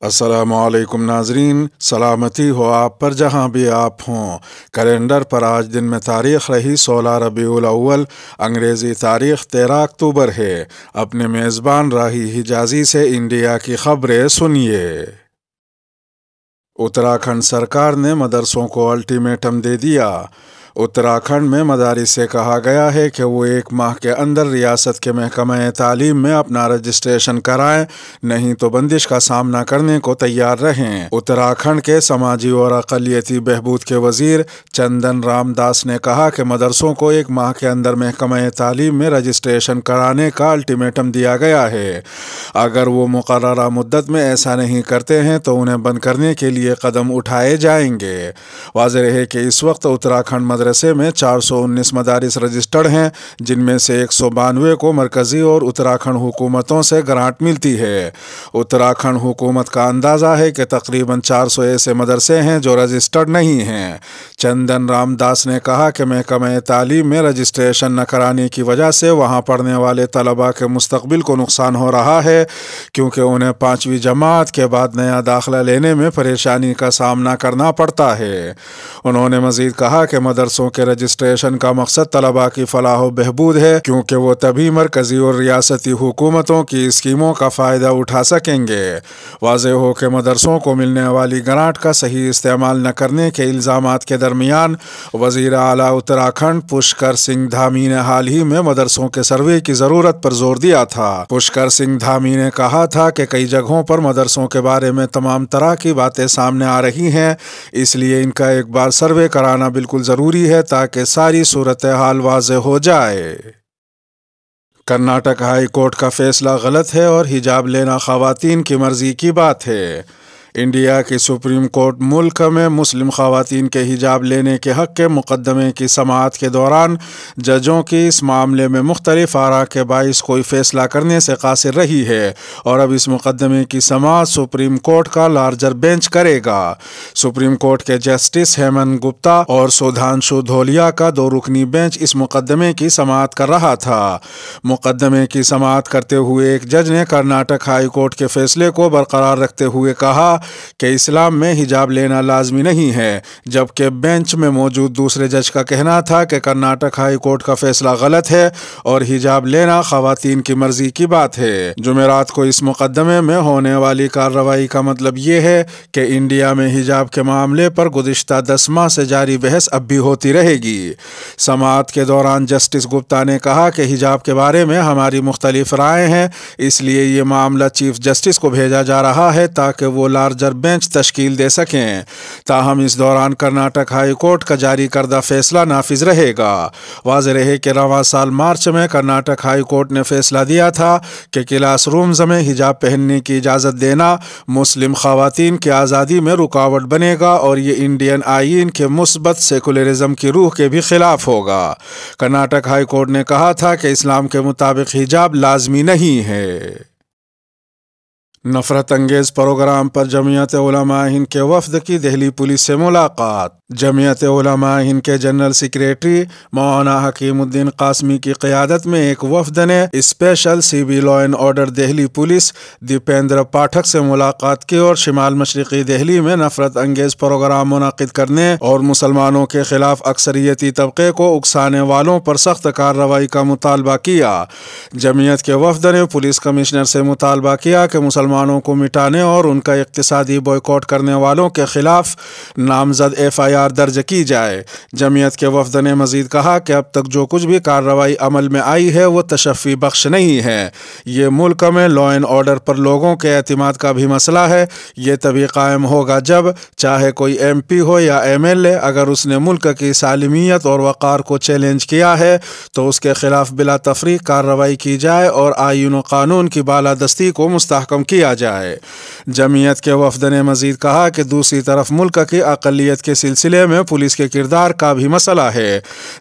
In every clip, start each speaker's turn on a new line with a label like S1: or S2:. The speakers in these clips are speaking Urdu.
S1: السلام علیکم ناظرین، سلامتی ہو آپ پر جہاں بھی آپ ہوں۔ کیلنڈر پر آج دن میں تاریخ رہی 16 ربیع الاول، انگریزی تاریخ 13 اکتوبر ہے۔ اپنے میزبان راہی حجازی سے انڈیا کی خبریں سنیے۔ اتراکھنڈ سرکار نے مدرسوں کو الٹیمیٹم دے دیا۔ اتراکھنڈ میں مدارس سے کہا گیا ہے کہ وہ 1 ماہ کے اندر ریاست کے محکمہ تعلیم میں اپنا رجسٹریشن کرائیں، نہیں تو بندش کا سامنا کرنے کو تیار رہیں۔ اتراکھنڈ کے سماجی اور اقلیتی بہبود کے وزیر چندن رام داس نے کہا کہ مدرسوں کو 1 ماہ کے اندر محکمہ تعلیم میں رجسٹریشن کرانے کا الٹیمیٹم دیا گیا ہے۔ اگر وہ مقررہ مدت میں ایسا نہیں کرتے ہیں تو انہیں بند کرنے کے لیے قدم اٹھائے جائیں گے۔ واضح ہے کہ اس وقت اتراکھنڈ مدرسے میں 419 مدارس رجسٹرڈ ہیں، جن میں سے 192 کو مرکزی اور اتراکھنڈ حکومتوں سے گرانٹ ملتی ہے۔ اتراکھنڈ حکومت کا اندازہ ہے کہ تقریباً 400 ایسے مدرسے ہیں جو رجسٹرڈ نہیں ہیں۔ چندن رام داس نے کہا کہ محکمہ تعلیم میں رجسٹریشن نہ کرانے کی وجہ سے وہاں پڑھنے والے طلباء کے مستقبل کو نقصان ہو رہا ہے، کیونکہ انہیں 5ویں جماعت کے بعد نیا داخلہ لینے میں پریشانی کا سامنا کرنا پڑتا ہے۔ انہوں نے مزید کہا کہ مدرسوں کے رجسٹریشن کا مقصد طلباء کی فلاح و بہبود ہے، کیونکہ وہ تبھی مرکزی اور ریاستی حکومتوں کی اسکیموں کا فائدہ اٹھا سکیں گے۔ واضح ہو کہ مدرسوں کو ملنے والی گرانٹ کا صحیح استعمال نہ کرنے کے الزامات کے درمیان وزیر اعلیٰ اتراکھنڈ پشکر سنگھ دھامی نے حال ہی میں مدرسوں کے سروے کی ضرورت پر زور دیا تھا۔ پشکر سنگھ دھامی نے کہا تھا کہ کئی جگہوں پر مدرسوں کے بارے میں تمام طرح کی باتیں سامنے آ رہی ہیں، اس لیے ان کا ایک بار سروے کرانا بالکل ضروری ہے تاکہ ساری صورتحال واضح ہو جائے۔ کرناٹک ہائی کورٹ کا فیصلہ غلط ہے اور حجاب لینا خواتین کی مرضی کی بات ہے۔ انڈیا کی سپریم کورٹ ملک میں مسلم خواتین کے حجاب لینے کے حق کے مقدمے کی سماعت کے دوران ججوں کی اس معاملے میں مختلف آراء کے باعث کوئی فیصلہ کرنے سے قاصر رہی ہے، اور اب اس مقدمے کی سماعت سپریم کورٹ کا لارجر بینچ کرے گا۔ سپریم کورٹ کے جسٹس ہیمنت گپتا اور سودھانشو دھولیا کا 2 رکنی بینچ اس مقدمے کی سماعت کر رہا تھا۔ مقدمے کی سماعت کرتے ہوئے ایک جج نے کرناٹک ہائی کورٹ کے فیصلے کو برقرار رکھتے ہوئے کہا کہ اسلام میں حجاب لینا لازمی نہیں ہے، جبکہ بینچ میں موجود دوسرے جج کا کہنا تھا کہ کرناٹک ہائی کورٹ کا فیصلہ غلط ہے اور حجاب لینا خواتین کی مرضی کی بات ہے۔ جمعرات کو اس مقدمے میں ہونے والی کارروائی کا مطلب یہ ہے کہ انڈیا میں حجاب کے معاملے پر گزشتہ 10 ماہ سے جاری بحث اب بھی ہوتی رہے گی۔ سماعت کے دوران جسٹس گپتا نے کہا کہ حجاب کے بارے میں ہماری مختلف رائے ہیں، اس لیے یہ معاملہ چیف جسٹس کو بھیجا جا رہا ہے تاکہ وہ لارجر بینچ تشکیل دے سکیں۔ تاہم اس دوران کرناٹک ہائی کورٹ کا جاری کردہ فیصلہ نافذ رہے گا۔ واضح رہے کہ رواں سال مارچ میں کرناٹک ہائی کورٹ نے فیصلہ دیا تھا کہ کلاس رومز میں حجاب پہننے کی اجازت دینا مسلم خواتین کی آزادی میں رکاوٹ بنے گا اور یہ انڈین آئین کے مثبت سیکولرزم کی روح کے بھی خلاف ہوگا۔ کرناٹک ہائی کورٹ نے کہا تھا کہ اسلام کے مطابق حجاب لازمی نہیں ہے۔ نفرت انگیز پروگرام پر جمعیت علماء ہند کے وفد کی دہلی پولیس سے ملاقات۔ جمعیت علماء ہند کے جنرل سیکریٹری مولانا حکیم الدین قاسمی کی قیادت میں ایک وفد نے special C P law and order Delhi police Dependra Pathak سے ملاقات کی اور شمال مشرقی دہلی میں نفرت انگیز پروگرام منعقد کرنے اور مسلمانوں کے خلاف اکثریتی طبقے کو اکسانے والوں پر سخت کارروائی کا مطالبہ کیا۔ جمعیت کے وفد نے پولیس کمشنر سے مطالبہ کیا کہ مسلمانوں کو مٹانے اور ان کا اقتصادی بائیکاٹ کرنے والوں کے خلاف نامزد FIR درج کی جائے۔ جمعیت کے وفد نے مزید کہا کہ اب تک جو کچھ بھی کارروائی عمل میں آئی ہے وہ تشفی بخش نہیں ہے۔ یہ ملک میں لا اینڈ آرڈر پر لوگوں کے اعتماد کا بھی مسئلہ ہے۔ یہ تبھی قائم ہوگا جب چاہے کوئی MP ہو یا MLA، اگر اس نے ملک کی سالمیت اور وقار کو چیلنج کیا ہے تو اس کے خلاف بلا تفریق کارروائی کی جائے اور آئین و قانون کی بالادستی کو مستحکم کیا جائے۔ جمعیت کے وفد نے مزید کہا کہ دوسری طرف ملک کی اقلیت کے سلسلے میں پولیس کے کردار کا بھی مسئلہ ہے۔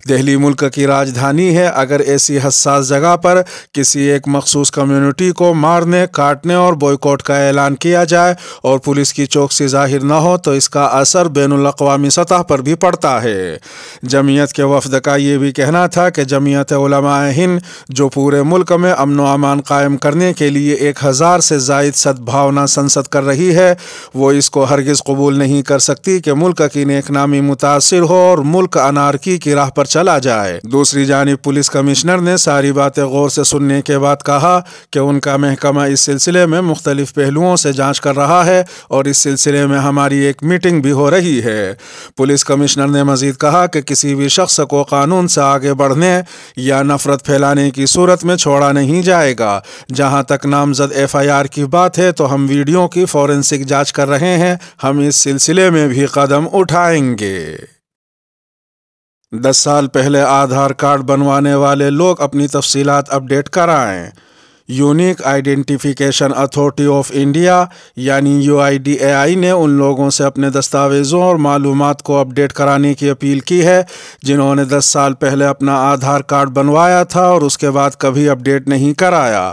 S1: دہلی ملک کی راجدھانی ہے، اگر ایسی حساس جگہ پر کسی ایک مخصوص کمیونٹی کو مارنے، کاٹنے اور بائیکاٹ کا اعلان کیا جائے اور پولیس کی چوکسی ظاہر نہ ہو تو اس کا اثر بین الاقوامی سطح پر بھی پڑتا ہے۔ جمعیت کے وفد کا یہ بھی کہنا تھا کہ جمعیت علماء ہند جو پورے ملک میں امن و امان قائم کرنے کے لیے 1000 سے زائد سدبھاونا سنسد کر رہی ہے وہ اس کو ہرگز قبول نہیں کر سکتی کہ ملک کی نیک نامی متاثر ہو اور ملک انارکی کی راہ پر چلا جائے۔ دوسری جانب پولیس کمشنر نے ساری باتیں غور سے سننے کے بعد کہا کہ ان کا محکمہ اس سلسلے میں مختلف پہلوؤں سے جانچ کر رہا ہے اور اس سلسلے میں ہماری ایک میٹنگ بھی ہو رہی ہے۔ پولیس کمشنر نے مزید کہا کہ کسی بھی شخص کو قانون سے آگے بڑھنے یا نفرت پھیلانے کی صورت میں چھوڑا نہیں جائے گا۔ جہاں تک نامزد FIR کی بات ہے تو ہم ویڈیو کی فورینسک جانچ کر رہے ہیں، ہم اس سلسلے میں بھی قدم اٹھائیں گے۔ 10 سال پہلے آدھار کارڈ بنوانے والے لوگ اپنی تفصیلات اپڈیٹ کرائیں۔ Unique identification authority of India یعنی UIDAI نے ان لوگوں سے اپنے دستاویزوں اور معلومات کو اپڈیٹ کرانے کی اپیل کی ہے جنہوں نے 10 سال پہلے اپنا آدھار کارڈ بنوایا تھا اور اس کے بعد کبھی اپڈیٹ نہیں کرایا۔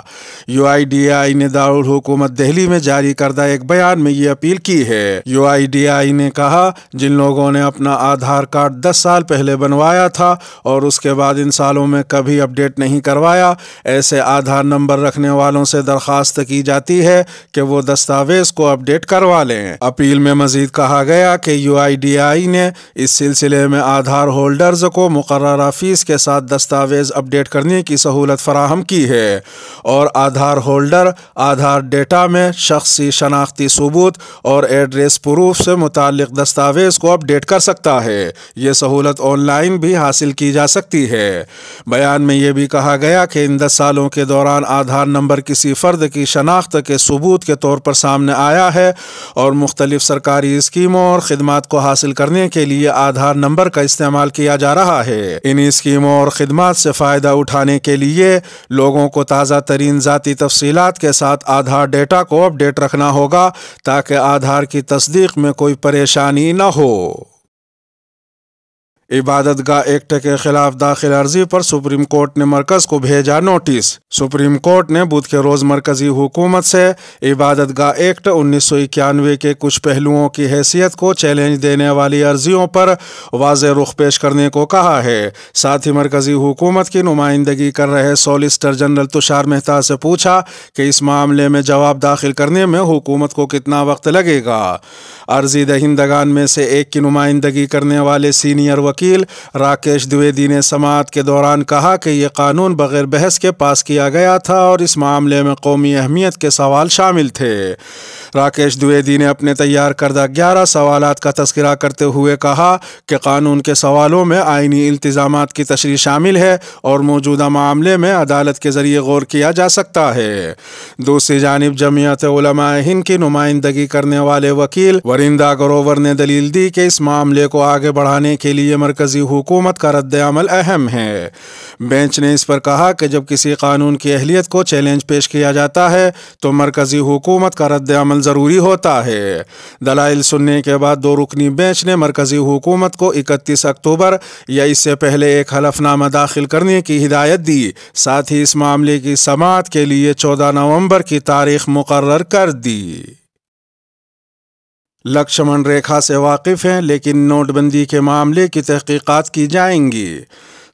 S1: UIDAI نے دارالحکومت دہلی میں جاری کردہ ایک بیان میں یہ اپیل کی ہے۔ UIDAI نے کہا جن لوگوں نے اپنا آدھار کارڈ 10 سال پہلے بنوایا تھا اور اس کے بعد ان سالوں میں کبھی اپڈیٹ نہیں کروایا، ایسے آدھار نمبر رکھنے والوں سے درخواست کی جاتی ہے کہ وہ دستاویز کو اپڈیٹ کروا لیں۔ اپیل میں مزید کہا گیا کہ UIDAI نے اس سلسلے میں آدھار ہولڈرز کو مقررہ فیس کے ساتھ دستاویز اپڈیٹ کرنے کی سہولت فراہم کی ہے اور آدھار ہولڈر آدھار ڈیٹا میں شخصی شناختی ثبوت اور ایڈریس پروف سے متعلق دستاویز کو اپڈیٹ کر سکتا ہے۔ یہ سہولت آن لائن بھی حاصل کی جا سکتی ہے۔ بیان میں یہ بھی کہا گیا کہ ان 10 سالوں کے دوران آدھار نمبر کسی فرد کی شناخت کے ثبوت کے طور پر سامنے آیا ہے اور مختلف سرکاری اسکیموں اور خدمات کو حاصل کرنے کے لیے آدھار نمبر کا استعمال کیا جا رہا ہے۔ ان اسکیموں اور خدمات سے فائدہ اٹھانے کے لیے لوگوں کو تازہ ترین ذاتی تفصیلات کے ساتھ آدھار ڈیٹا کو اپڈیٹ رکھنا ہوگا تاکہ آدھار کی تصدیق میں کوئی پریشانی نہ ہو۔ عبادت گاہ ایکٹ کے خلاف داخل عرضی پر سپریم کورٹ نے مرکز کو بھیجا نوٹس۔ سپریم کورٹ نے بدھ کے روز مرکزی حکومت سے عبادت گاہ ایکٹ 1991 کے کچھ پہلوؤں کی حیثیت کو چیلنج دینے والی عرضیوں پر واضح رخ پیش کرنے کو کہا ہے۔ ساتھ ہی مرکزی حکومت کی نمائندگی کر رہے سالیسیٹر جنرل تشار مہتا سے پوچھا کہ اس معاملے میں جواب داخل کرنے میں حکومت کو کتنا وقت لگے گا۔ عرضی دہندگان میں سے ایک کی نمائندگی کرنے والے سینئر وکیل راکیش دویدی نے سماعت کے دوران کہا کہ یہ قانون بغیر بحث کے پاس کیا گیا تھا اور اس معاملے میں قومی اہمیت کے سوال شامل تھے۔ راکیش دویدی نے اپنے تیار کردہ 11 سوالات کا تذکرہ کرتے ہوئے کہا کہ قانون کے سوالوں میں آئینی التزامات کی تشریح شامل ہے اور موجودہ معاملے میں عدالت کے ذریعے غور کیا جا سکتا ہے۔ دوسری جانب جمعیت علماء ہند کی نمائندگی کرنے والے وکیل ورندا گروور نے دلیل دی کہ اس معاملے کو آگے بڑھانے کے لیے مرکزی حکومت کا رد عمل اہم ہے۔ بینچ نے اس پر کہا کہ جب کسی قانون کی اہلیت کو چیلنج پیش کیا جاتا ہے تو مرکزی حکومت کا رد عمل ضروری ہوتا ہے۔ دلائل سننے کے بعد 2 رکنی بینچ نے مرکزی حکومت کو 31 اکتوبر یا اس سے پہلے ایک حلف نامہ داخل کرنے کی ہدایت دی، ساتھ ہی اس معاملے کی سماعت کے لیے 14 نومبر کی تاریخ مقرر کر دی۔ لکشمن ریکھا سے واقف ہیں لیکن نوٹ بندی کے معاملے کی تحقیقات کی جائیں گی۔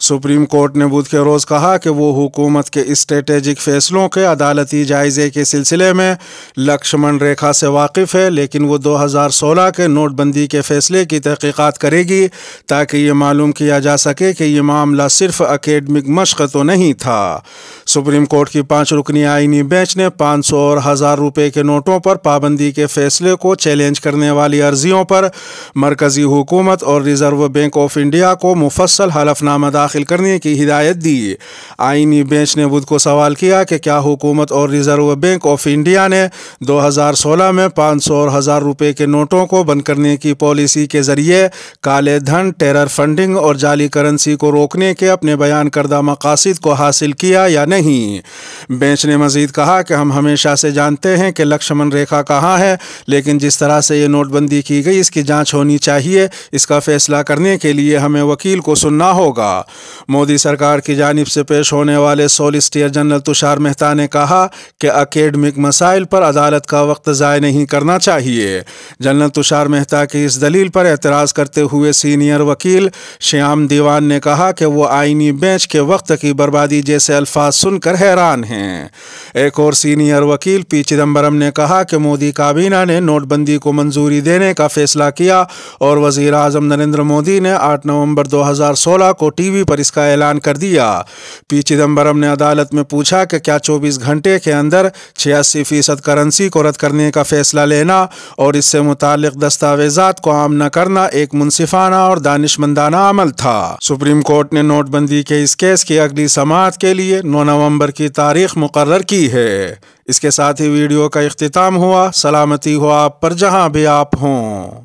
S1: سپریم کورٹ نے بدھ کے روز کہا کہ وہ حکومت کے اسٹریٹجک فیصلوں کے عدالتی جائزے کے سلسلے میں لکشمن ریکھا سے واقف ہے لیکن وہ 2016 کے نوٹ بندی کے فیصلے کی تحقیقات کرے گی تاکہ یہ معلوم کیا جا سکے کہ یہ معاملہ صرف اکیڈمک مشق تو نہیں تھا۔ سپریم کورٹ کی 5 رکنی آئینی بینچ نے 500 اور 1000 روپے کے نوٹوں پر پابندی کے فیصلے کو چیلنج کرنے والی عرضیوں پر مرکزی حکومت اور ریزرو بینک آف انڈیا کو مفصل حلف نامہ داخل کرنے کی ہدایت دی۔ آئینی بینچ نے بدھ کو سوال کیا کہ کیا حکومت اور ریزرو بینک آف انڈیا نے 2016 میں 500 اور 1000 روپے کے نوٹوں کو بند کرنے کی پالیسی کے ذریعے کالے دھن، ٹیرر فنڈنگ اور جعلی کرنسی کو روکنے کے اپنے بیان کردہ مقاصد کو حاصل کیا یا نہیں؟ بینچ نے مزید کہا کہ ہم ہمیشہ سے جانتے ہیں کہ لکشمن ریکھا کہاں ہے، لیکن جس طرح سے یہ نوٹ بندی کی گئی اس کی جانچ ہونی چاہیے۔ اس کا فیصلہ کرنے کے لیے ہمیں وکیل کو سننا ہوگا۔ مودی سرکار کی جانب سے پیش ہونے والے سولیسیٹر جنرل تشار مہتا نے کہا کہ اکیڈمک مسائل پر عدالت کا وقت ضائع نہیں کرنا چاہیے۔ جنرل تشار مہتا کی اس دلیل پر اعتراض کرتے ہوئے سینئر وکیل شیام دیوان نے کہا کہ وہ آئینی بینچ کے وقت کی بربادی جیسے الفاظ سن کر حیران ہیں۔ ایک اور سینئر وکیل پی چدمبرم نے کہا کہ مودی کابینہ نے نوٹ بندی کو منظوری دینے کا فیصلہ کیا اور وزیر اعظم نریندر مودی نے 8 نومبر 2016 کو ٹی وی پر اس کا اعلان کر دیا۔ پی چدمبرم نے عدالت میں پوچھا کہ کیا 24 گھنٹے کے اندر 86% کرنسی کو رد کرنے کا فیصلہ لینا اور اس سے متعلق دستاویزات کو عام نہ کرنا ایک منصفانہ اور دانشمندانہ عمل تھا۔ سپریم کورٹ نے نوٹ بندی کے اس کیس کی اگلی سماعت کے لیے 9 نومبر کی تاریخ مقرر کی ہے۔ اس کے ساتھ ہی ویڈیو کا اختتام ہوا۔ سلامتی ہو آپ پر جہاں بھی آپ ہوں۔